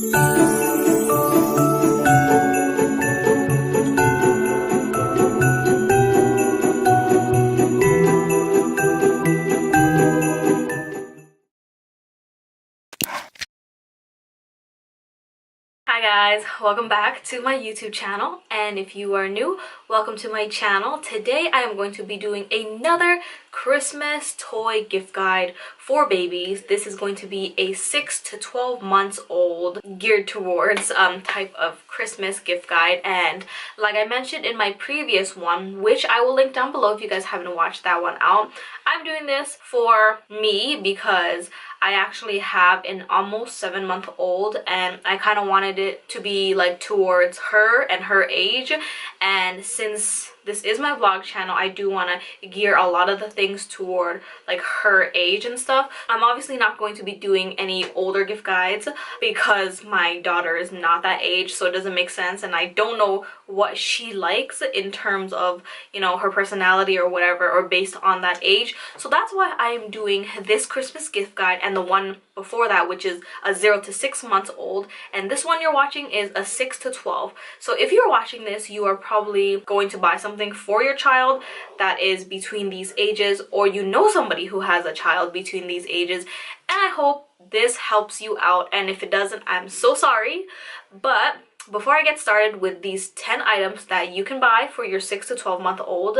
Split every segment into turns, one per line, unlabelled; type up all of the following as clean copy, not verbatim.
Hi guys, welcome back to my YouTube channel, and if you are new, welcome to my channel. Today I am going to be doing another Christmas toy gift guide for babies. This is going to be a 6 to 12 months old geared towards type of Christmas gift guide. And like I mentioned in my previous one, which I will link down below if you guys haven't watched that one out, I'm doing this for me because I actually have an almost 7-month-old and I kind of wanted it to be like towards her and her age. And since this is my vlog channel, I do want to gear a lot of the things toward like her age and stuff. I'm obviously not going to be doing any older gift guides because my daughter is not that age, so it doesn't make sense, and I don't know what she likes in terms of, you know, her personality or whatever, or based on that age. So that's why I'm doing this Christmas gift guide and the one before that, which is a 0 to 6 months old, and this one you're watching is a 6 to 12. So if you're watching this, you are probably going to buy something for your child that is between these ages, or you know somebody who has a child between these ages, and I hope this helps you out. And if it doesn't, I'm so sorry. But before I get started with these 10 items that you can buy for your 6 to 12 month old,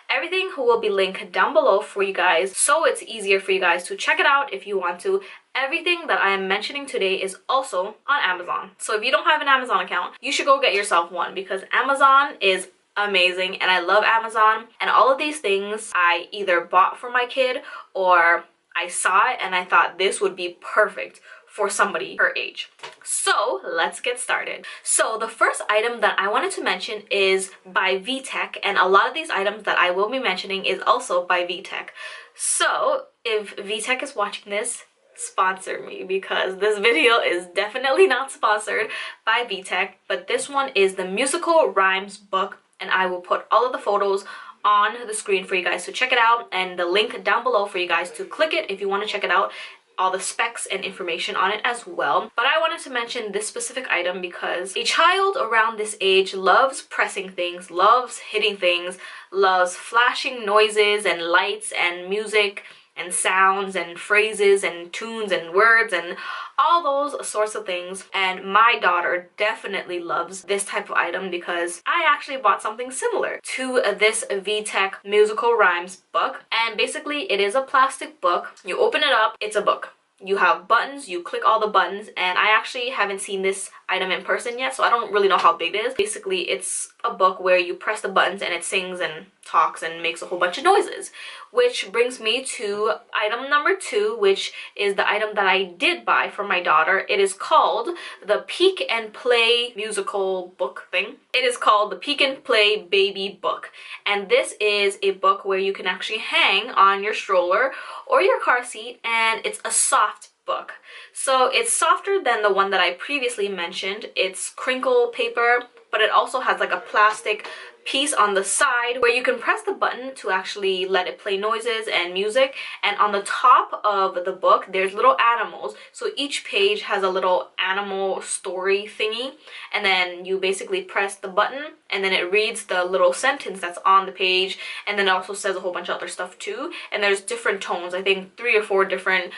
everything will be linked down below for you guys, so it's easier for you guys to check it out if you want to. Everything that I am mentioning today is also on Amazon. So if you don't have an Amazon account, you should go get yourself one, because Amazon is amazing and I love Amazon. And all of these things I either bought for my kid or I saw it and I thought this would be perfect for somebody her age. So let's get started. So the first item that I wanted to mention is by VTECH, and a lot of these items that I will be mentioning is also by VTECH. So if VTECH is watching this, sponsor me, because this video is definitely not sponsored by VTECH, but this one is the musical rhymes book, and I will put all of the photos on the screen for you guys to check it out, and the link down below for you guys to click it if you want to check it out, all the specs and information on it as well. But I wanted to mention this specific item because a child around this age loves pressing things, loves hitting things, loves flashing noises and lights and music and sounds and phrases and tunes and words and all those sorts of things. And my daughter definitely loves this type of item because I actually bought something similar to this VTECH musical rhymes book. And basically it is a plastic book. You open it up, it's a book. You have buttons, you click all the buttons, and I actually haven't seen this item in person yet, so I don't really know how big it is. Basically, it's a book where you press the buttons and it sings and talks and makes a whole bunch of noises. Which brings me to item number 2, which is the item that I did buy for my daughter. It is called the Peek and Play musical book thing. It is called the Peek and Play baby book. And this is a book where you can actually hang on your stroller or your car seat, and it's a soft book. So it's softer than the one that I previously mentioned. It's crinkle paper, but it also has like a plastic piece on the side where you can press the button to actually let it play noises and music. And on the top of the book there's little animals, so each page has a little animal story thingy, and then you basically press the button and then it reads the little sentence that's on the page, and then it also says a whole bunch of other stuff too. And there's different tones, I think 3 or 4 different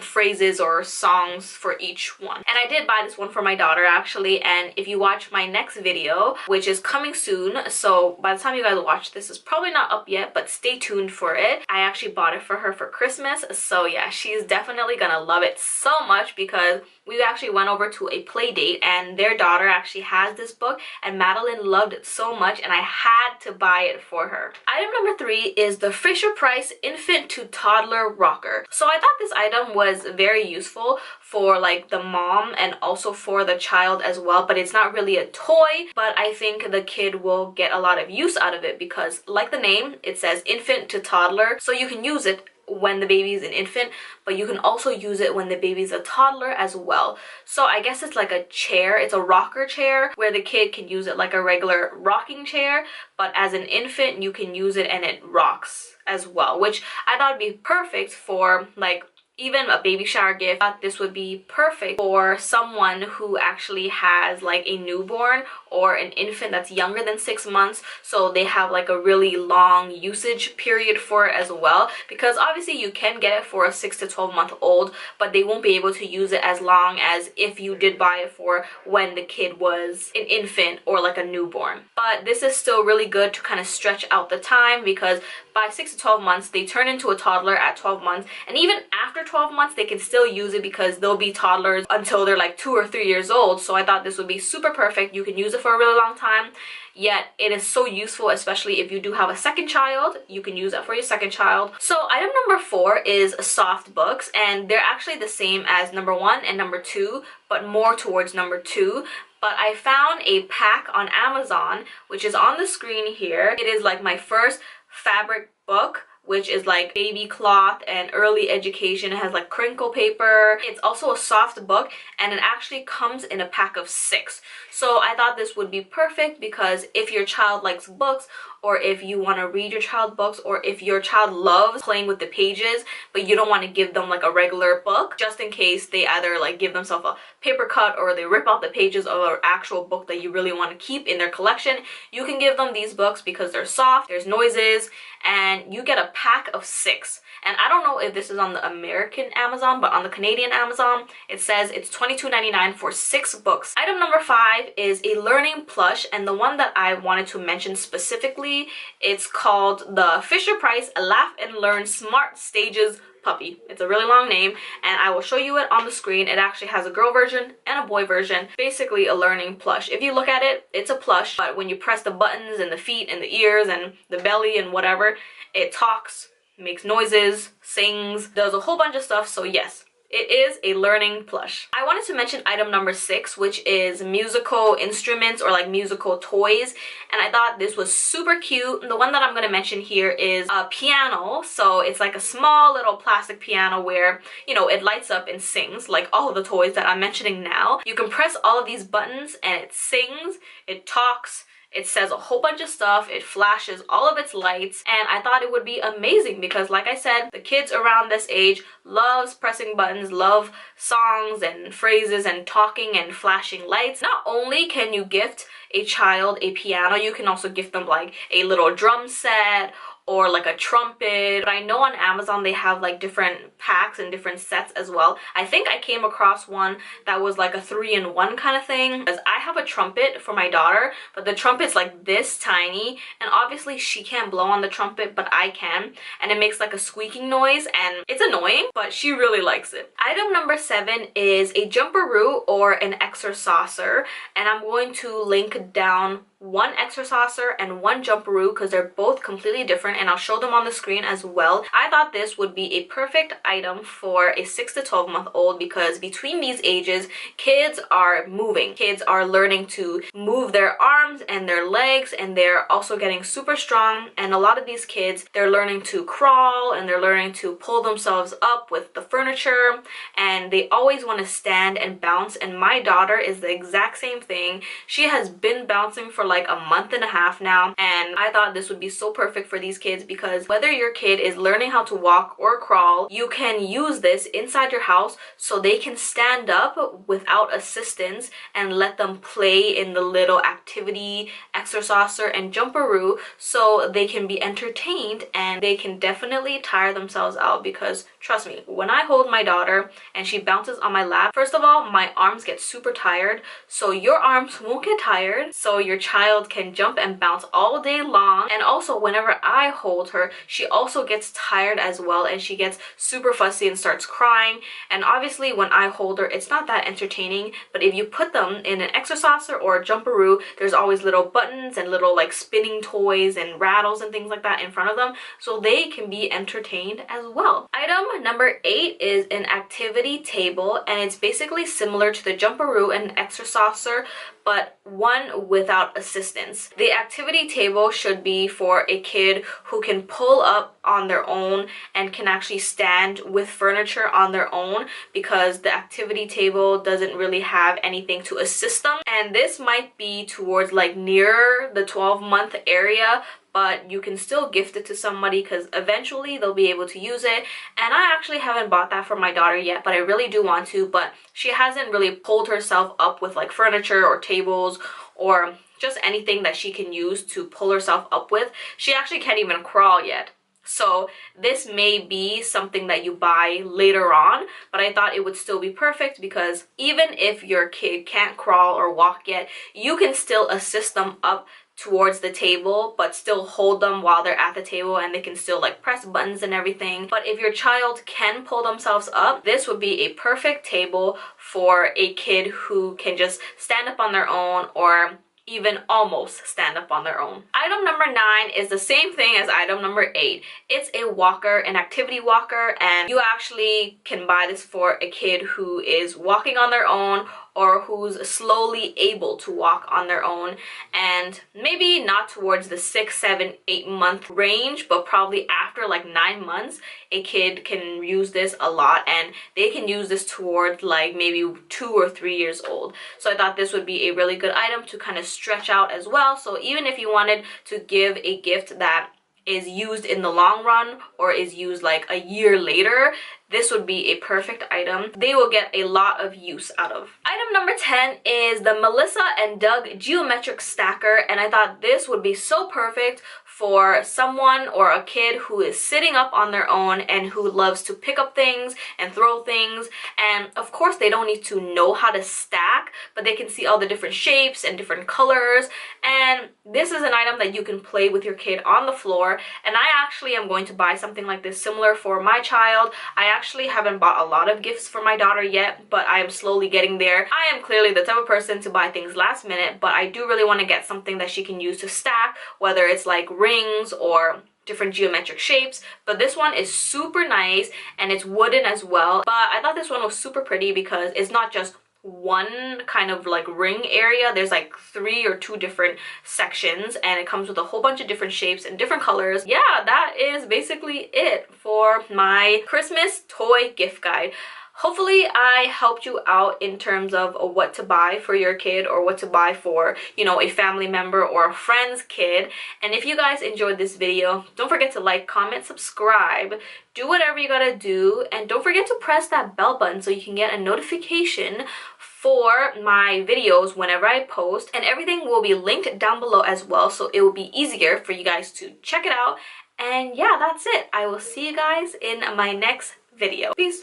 phrases or songs for each one. And I did buy this one for my daughter actually, and if you watch my next video, which is coming soon, so by the time you guys watch this, it's probably not up yet, but stay tuned for it. I actually bought it for her for Christmas, so yeah, she's definitely gonna love it so much because we actually went over to a play date and their daughter actually has this book, and Madeline loved it so much and I had to buy it for her. Item number 3 is the Fisher-Price infant to toddler rocker. So I thought this item was very useful for like the mom and also for the child as well, but it's not really a toy, but I think the kid will get a lot of use out of it because, like the name, it says infant to toddler, so you can use it when the baby is an infant, but you can also use it when the baby's a toddler as well. So I guess it's like a chair, it's a rocker chair where the kid can use it like a regular rocking chair, but as an infant you can use it and it rocks as well, which I thought would be perfect for like even a baby shower gift. I thought this would be perfect for someone who actually has like a newborn or an infant that's younger than 6 months, so they have like a really long usage period for it as well, because obviously you can get it for a 6 to 12 month old, but they won't be able to use it as long as if you did buy it for when the kid was an infant or like a newborn. But this is still really good to kind of stretch out the time, because by 6 to 12 months they turn into a toddler at 12 months, and even after 12 months they can still use it because they'll be toddlers until they're like 2 or 3 years old. So I thought this would be super perfect. You can use it for a really long time, yet it is so useful, especially if you do have a second child. You can use that for your second child. So item number 4 is soft books, and they're actually the same as number 1 and number 2, but more towards number 2. But I found a pack on Amazon, which is on the screen here. It is like my first fabric book, which is like baby cloth and early education. It has like crinkle paper. It's also a soft book, and it actually comes in a pack of 6. So I thought this would be perfect, because if your child likes books, or if you want to read your child books, or if your child loves playing with the pages but you don't want to give them like a regular book, just in case they either like give themselves a paper cut or they rip out the pages of an actual book that you really want to keep in their collection, you can give them these books because they're soft, there's noises, and you get a pack of 6. And I don't know if this is on the American Amazon, but on the Canadian Amazon, it says it's $22.99 for 6 books. Item number 5 is a learning plush, and the one that I wanted to mention specifically, it's called the Fisher-Price Laugh and Learn Smart Stages puppy. It's a really long name, and I will show you it on the screen. It actually has a girl version and a boy version. Basically a learning plush. If you look at it, it's a plush, but when you press the buttons and the feet and the ears and the belly and whatever, it talks, makes noises, sings, does a whole bunch of stuff. So yes, it is a learning plush. I wanted to mention item number 6, which is musical instruments or like musical toys, and I thought this was super cute. The one that I'm going to mention here is a piano. So it's like a small little plastic piano where, you know, it lights up and sings like all of the toys that I'm mentioning now. You can press all of these buttons and it sings, it talks, it says a whole bunch of stuff, it flashes all of its lights, and I thought it would be amazing because, like I said, the kids around this age loves pressing buttons, love songs and phrases and talking and flashing lights. Not only can you gift a child a piano, you can also gift them like a little drum set or like a trumpet. But I know on Amazon they have like different packs and different sets as well. I think I came across one that was like a 3-in-1 kind of thing, because I have a trumpet for my daughter, but the trumpet's like this tiny, and obviously she can't blow on the trumpet, but I can, and it makes like a squeaking noise, and it's annoying, but she really likes it. Item number 7 is a JUMPEROO or an EXERSAUCER, and I'm going to link down one EXERSAUCER and one JUMPEROO because they're both completely different, and I'll show them on the screen as well. I thought this would be a perfect item for a 6 to 12 month old, because between these ages kids are moving, kids are learning to move their arms and their legs, and they're also getting super strong. And a lot of these kids, they're learning to crawl and they're learning to pull themselves up with the furniture, and they always want to stand and bounce. And my daughter is the exact same thing. She has been bouncing for like a month and a half now, and I thought this would be so perfect for these kids, because whether your kid is learning how to walk or crawl, you can use this inside your house so they can stand up without assistance and let them play in the little activity EXERSAUCER and JUMPEROO, so they can be entertained, and they can definitely tire themselves out. Because trust me, when I hold my daughter and she bounces on my lap, first of all, my arms get super tired, so your arms won't get tired, so your child can jump and bounce all day long. And also whenever I hold her, she also gets tired as well, and she gets super fussy and starts crying. And obviously when I hold her, it's not that entertaining, but if you put them in an EXERSAUCER or a JUMPEROO, there's always little buttons and little like spinning toys and rattles and things like that in front of them, so they can be entertained as well. Item number 8 is an activity table, and it's basically similar to the JUMPEROO and EXERSAUCER, but one without assistance. The activity table should be for a kid who can pull up on their own and can actually stand with furniture on their own, because the activity table doesn't really have anything to assist them. And this might be towards like near the 12-month area, but you can still gift it to somebody because eventually they'll be able to use it. And I actually haven't bought that for my daughter yet, but I really do want to. But she hasn't really pulled herself up with like furniture or tables or just anything that she can use to pull herself up with. She actually can't even crawl yet. So this may be something that you buy later on, but I thought it would still be perfect because even if your kid can't crawl or walk yet, you can still assist them up towards the table but still hold them while they're at the table, and they can still like press buttons and everything. But if your child can pull themselves up, this would be a perfect table for a kid who can just stand up on their own or even almost stand up on their own. Item number 9 is the same thing as item number 8. It's a walker, an activity walker, and you actually can buy this for a kid who is walking on their own or who's slowly able to walk on their own, and maybe not towards the 6, 7, 8 month range, but probably after like 9 months a kid can use this a lot, and they can use this towards like maybe 2 or 3 years old. So I thought this would be a really good item to kind of stretch out as well. So even if you wanted to give a gift that is used in the long run or is used like a year later, this would be a perfect item. They will get a lot of use out of. Item number 10 is the Melissa and Doug geometric stacker, and I thought this would be so perfect for someone or a kid who is sitting up on their own and who loves to pick up things and throw things. And of course they don't need to know how to stack, but they can see all the different shapes and different colors, and this is an item that you can play with your kid on the floor. And I actually am going to buy something like this similar for my child. I actually haven't bought a lot of gifts for my daughter yet, but I am slowly getting there. I am clearly the type of person to buy things last minute, but I do really want to get something that she can use to stack, whether it's like rings or different geometric shapes. But this one is super nice and it's wooden as well. But I thought this one was super pretty because it's not just one kind of like ring area. There's like 3 or 2 different sections, and it comes with a whole bunch of different shapes and different colors. Yeah, that is basically it for my Christmas toy gift guide. Hopefully I helped you out in terms of what to buy for your kid or what to buy for, you know, a family member or a friend's kid. And if you guys enjoyed this video, don't forget to like, comment, subscribe, do whatever you gotta do, and don't forget to press that bell button so you can get a notification for my videos whenever I post. And everything will be linked down below as well, so it will be easier for you guys to check it out. And yeah, that's it. I will see you guys in my next video. Peace.